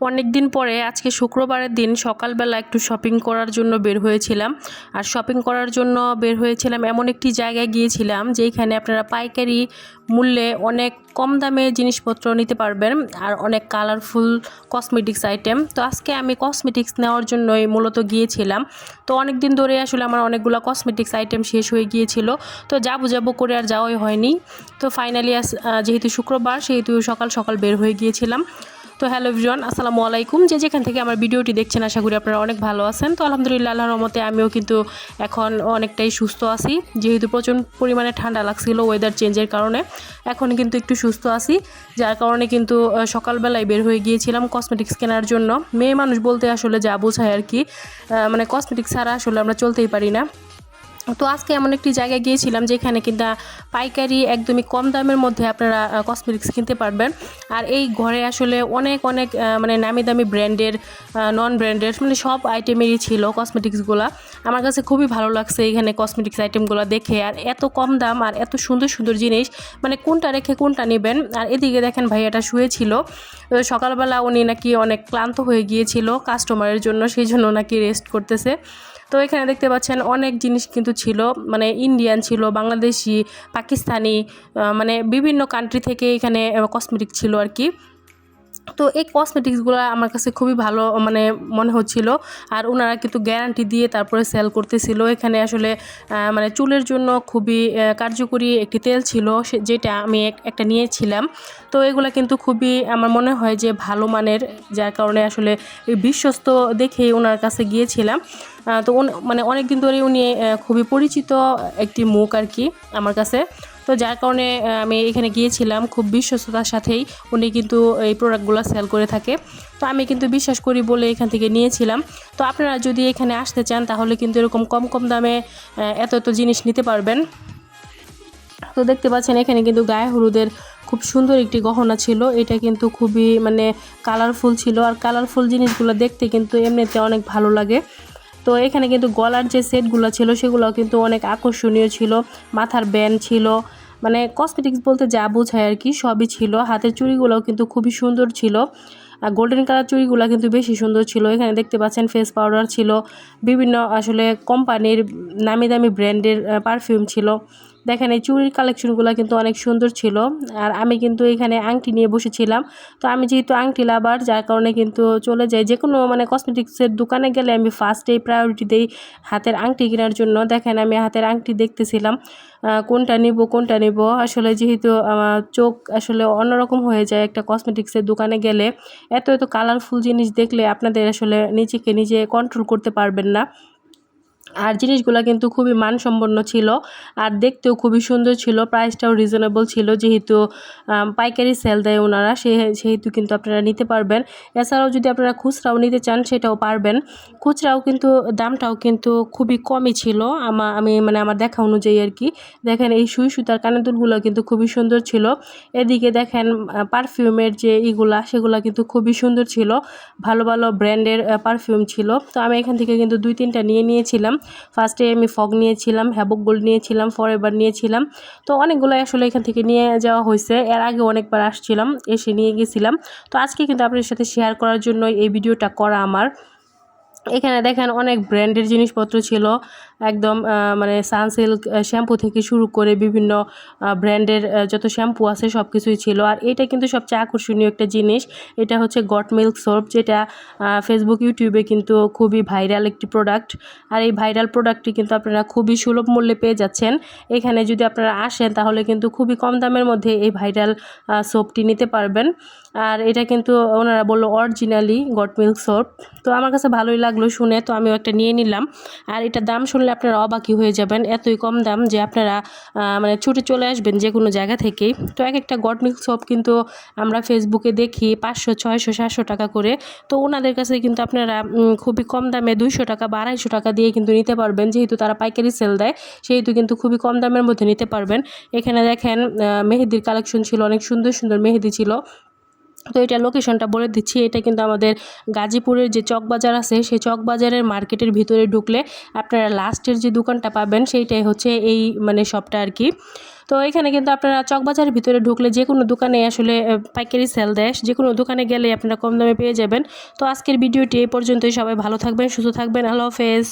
অনেক দিন পরে আজকে শুক্রবারের দিন সকালবেলা একটু শপিং করার জন্য বের হয়েছিলাম। আর শপিং করার জন্য বের হয়েছিলাম এমন একটি জায়গায় গিয়েছিলাম যেখানে আপনারা পাইকারি মূল্যে অনেক কম দামে জিনিসপত্র নিতে পারবেন আর অনেক কালারফুল কসমেটিক্স আইটেম। তো আজকে আমি কসমেটিক্স নেওয়ার জন্যই মূলত গিয়েছিলাম। তো অনেক দিন ধরে আসলে আমার অনেকগুলো কসমেটিক্স আইটেম শেষ হয়ে গিয়েছিল, তো যাবো করে আর যাওয়াই হয়নি। তো ফাইনালি যেহেতু শুক্রবার সেহেতু সকাল সকাল বের হয়ে গিয়েছিলাম। তো হ্যালো এভরিওয়ান, আসসালামু আলাইকুম। যেখান থেকে আমার ভিডিওটি দেখছেন আশা করি আপনারা অনেক ভালো আছেন। তো আলহামদুলিল্লাহ, আল্লাহর রহমতে আমিও কিন্তু এখন অনেকটাই সুস্থ আছি। যেহেতু প্রচুর পরিমাণে ঠান্ডা লাগছিল ওয়েদার চেঞ্জের কারণে, এখন কিন্তু একটু সুস্থ আছি, যার কারণে কিন্তু সকালবেলায় বের হয়ে গিয়েছিলাম কসমেটিক্স কেনার জন্য। মেয়ে মানুষ বলতে আসলে যা বোঝায় আর কি, মানে কসমেটিক্স ছাড়া আসলে আমরা চলতেই পারি না। তো আজকে এমন একটি জায়গায় গিয়েছিলাম যেখানে কিন্তু পাইকারি একদমই কম দামের মধ্যে আপনারা কসমেটিক্স কিনতে পারবেন। আর এই ঘরে আসলে অনেক অনেক মানে নামি দামি ব্র্যান্ডের, নন ব্র্যান্ডের, মানে সব আইটেমেরই ছিল কসমেটিক্সগুলো। আমার কাছে খুবই ভালো লাগছে এখানে কসমেটিক্স আইটেমগুলো দেখে, আর এত কম দাম আর এত সুন্দর সুন্দর জিনিস, মানে কোনটা রেখে কোনটা নেবেন। আর এদিকে দেখেন ভাইয়াটা শুয়েছিল, সকালবেলা উনি নাকি অনেক ক্লান্ত হয়ে গিয়েছিল কাস্টমারের জন্য, সেই জন্য নাকি রেস্ট করতেছে। তো এখানে দেখতে পাচ্ছেন অনেক জিনিস কিন্তু ছিল, মানে ইন্ডিয়ান ছিল, বাংলাদেশি, পাকিস্তানি, মানে বিভিন্ন কান্ট্রি থেকে এখানে কসমেটিক ছিল আর কি। তো এই কসমেটিক্সগুলো আমার কাছে খুবই ভালো মানে মনে হচ্ছিল। আর ওনারা কিন্তু গ্যারান্টি দিয়ে তারপরে সেল করতেছিল। এখানে আসলে মানে চুলের জন্য খুবই কার্যকরী একটি তেল ছিল, যেটা আমি একটা নিয়েছিলাম। তো এগুলো কিন্তু খুবই আমার মনে হয় যে ভালো মানের, যার কারণে আসলে বিশ্বস্ত দেখেই ওনার কাছে গিয়েছিলাম। তো মানে অনেক দিন ধরে উনি খুবই পরিচিত একটি মুখ আর কি আমার কাছে। তো যার কারণে আমি এখানে গিয়েছিলাম, খুব বিশ্বস্ততার সাথেই উনি কিন্তু এই প্রোডাক্টগুলো সেল করে থাকে। তো আমি কিন্তু বিশ্বাস করি বলে এখান থেকে নিয়েছিলাম। তো আপনারা যদি এখানে আসতে চান তাহলে কিন্তু এরকম কম কম দামে এত এত জিনিস নিতে পারবেন। তো দেখতে পাচ্ছেন এখানে কিন্তু গায়ে হলুদের খুব সুন্দর একটি গহনা ছিল, এটা কিন্তু খুবই মানে কালারফুল ছিল। আর কালারফুল জিনিসগুলো দেখতে কিন্তু এমনিতে অনেক ভালো লাগে। তো এখানে কিন্তু গলার যে সেটগুলো ছিল সেগুলোও কিন্তু অনেক আকর্ষণীয় ছিল, মাথার ব্যান্ড ছিল, মানে কসমেটিক্স বলতে যা বোঝায় আর কি সবই ছিল। হাতের চুড়িগুলোও কিন্তু খুবই সুন্দর ছিল, গোল্ডেন কালার চুড়িগুলো কিন্তু বেশি সুন্দর ছিল। এখানে দেখতে পাচ্ছেন ফেস পাউডার ছিল, বিভিন্ন আসলে কোম্পানির নামি দামি ব্র্যান্ডের পারফিউম ছিল। দেখেন এই চুড়ির কালেকশনগুলো কিন্তু অনেক সুন্দর ছিল। আর আমি কিন্তু এখানে আংটি নিয়ে বসেছিলাম। তো আমি যেহেতু আংটি লাভার, যার কারণে কিন্তু চলে যাই যে কোনো মানে কসমেটিক্সের দোকানে গেলে আমি ফার্স্টেই প্রায়োরিটি দিই হাতের আংটি কেনার জন্য। দেখেন আমি হাতের আংটি দেখতেছিলাম কোনটা নিব আসলে, যেহেতু আমার চোখ আসলে অন্যরকম হয়ে যায় একটা কসমেটিক্সের দোকানে গেলে। এত এত কালারফুল জিনিস দেখলে আপনাদের আসলে নিজেকে নিজে কন্ট্রোল করতে পারবেন না। আর জিনিসগুলো কিন্তু খুবই মানসম্পন্ন ছিল, আর দেখতেও খুবই সুন্দর ছিল, প্রাইসটাও রিজনেবল ছিল। যেহেতু পাইকারি সেল দেয় ওনারা, সেহেতু কিন্তু আপনারা নিতে পারবেন। এছাড়াও যদি আপনারা খুচরাও নিতে চান সেটাও পারবেন। খুচরাও কিন্তু দামটাও কিন্তু খুবই কমই ছিল আমি মানে আমার দেখা অনুযায়ী আর কি। দেখেন এই সুই সুতার কানের দুলগুলো কিন্তু খুবই সুন্দর ছিল। এদিকে দেখেন পারফিউমের যে সেগুলা কিন্তু খুবই সুন্দর ছিল, ভালো ভালো ব্র্যান্ডের পারফিউম ছিল। তো আমি এখান থেকে কিন্তু 2-3টা নিয়েছিলাম। ফার্স্টে আমি ফগ নিয়েছিলাম, হ্যাভক গোল্ড নিয়েছিলাম, ফরএভার নিয়েছিলাম। তো অনেকগুলো আসলে এখান থেকে নিয়ে যাওয়া হয়েছে, এর আগে অনেকবার আসছিলাম, এসে নিয়ে গেছিলাম। তো আজকে কিন্তু আপনাদের সাথে শেয়ার করার জন্য এই ভিডিওটা করা আমার। এখানে দেখেন অনেক ব্র্যান্ডের জিনিসপত্র ছিল, একদম মানে সানসিল্ক শ্যাম্পু থেকে শুরু করে বিভিন্ন ব্র্যান্ডের যত শ্যাম্পু আছে সব কিছুই ছিল। আর এটা কিন্তু সবচেয়ে আকর্ষণীয় একটা জিনিস, এটা হচ্ছে গট মিল্ক সোপ, যেটা ফেসবুক ইউটিউবে কিন্তু খুবই ভাইরাল একটি প্রোডাক্ট। আর এই ভাইরাল প্রোডাক্টটি কিন্তু আপনারা খুবই সুলভ মূল্যে পেয়ে যাচ্ছেন। এখানে যদি আপনারা আসেন তাহলে কিন্তু খুবই কম দামের মধ্যে এই ভাইরাল সোপটি নিতে পারবেন। আর এটা কিন্তু ওনারা বললো অরিজিনালি গট মিল্ক সোপ। তো আমার কাছে ভালোই লাগলো শুনে, তো আমিও একটা নিয়ে নিলাম। আর এটার দাম শুনলে আপনারা অবাকই হয়ে যাবেন, এতই কম দাম যে আপনারা মানে ছুটে চলে আসবেন যে কোনো জায়গা থেকেই। তো একটা গট মিল্ক সোপ কিন্তু আমরা ফেসবুকে দেখি 500, 600, 700 টাকা করে। তো ওনাদের কাছে কিন্তু আপনারা খুবই কম দামে 200 টাকা বা 250 টাকা দিয়ে কিন্তু নিতে পারবেন। যেহেতু তারা পাইকারি সেল দেয় সেহেতু কিন্তু খুবই কম দামের মধ্যে নিতে পারবেন। এখানে দেখেন মেহেদির কালেকশন ছিল, অনেক সুন্দর সুন্দর মেহেদি ছিল। তো এটা লোকেশনটা বলে দিচ্ছি, এটা কিন্তু আমাদের গাজীপুরের যে চকবাজার আছে সেই চকবাজারের মার্কেটের ভিতরে ঢুকলে আপনারা লাস্টের যে দোকানটা পাবেন সেইটাই হচ্ছে এই মানে শপটা আর কি। তো এখানে কিন্তু আপনারা চকবাজারের ভিতরে ঢুকলে যে কোনো দোকানে আসলে পাইকারি সেল দেয়, যে কোনো দোকানে গেলে আপনারা কম দামে পেয়ে যাবেন। তো আজকের ভিডিওটি এই পর্যন্তই। সবাই ভালো থাকবেন, সুস্থ থাকবেন। আল্লাহ হাফেজ।